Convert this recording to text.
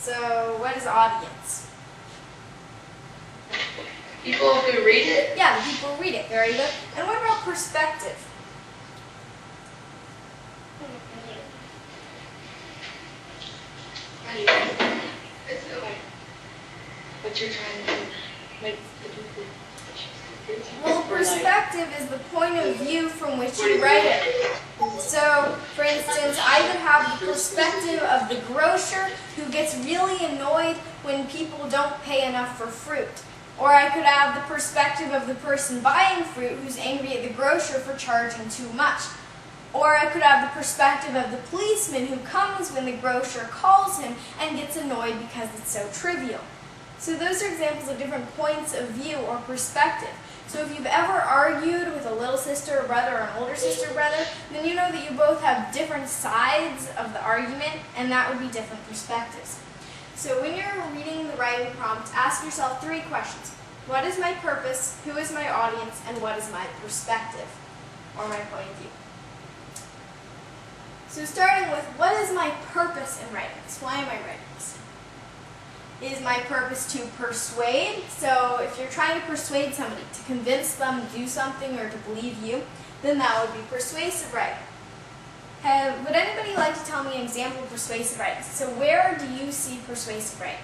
So what is audience? People who read it? Yeah, the people who read it. Very good. And what about perspective? It's like what you're trying to do. Make the people. Well, perspective is the point of view from which you write it. So, for instance, I could have the perspective of the grocer who gets really annoyed when people don't pay enough for fruit. Or I could have the perspective of the person buying fruit who's angry at the grocer for charging too much. Or I could have the perspective of the policeman who comes when the grocer calls him and gets annoyed because it's so trivial. So those are examples of different points of view or perspective. So if you've ever argued with a little sister or brother or an older sister or brother, then you know that you both have different sides of the argument, and that would be different perspectives. So when you're reading the writing prompt, ask yourself 3 questions. What is my purpose? Who is my audience? And what is my perspective, or my point of view? So starting with, what is my purpose in writing this? Why am I writing this? Is my purpose to persuade? So if you're trying to persuade somebody, to convince them to do something or to believe you, then that would be persuasive writing. Would anybody like to tell me an example of persuasive writing? So where do you see persuasive writing?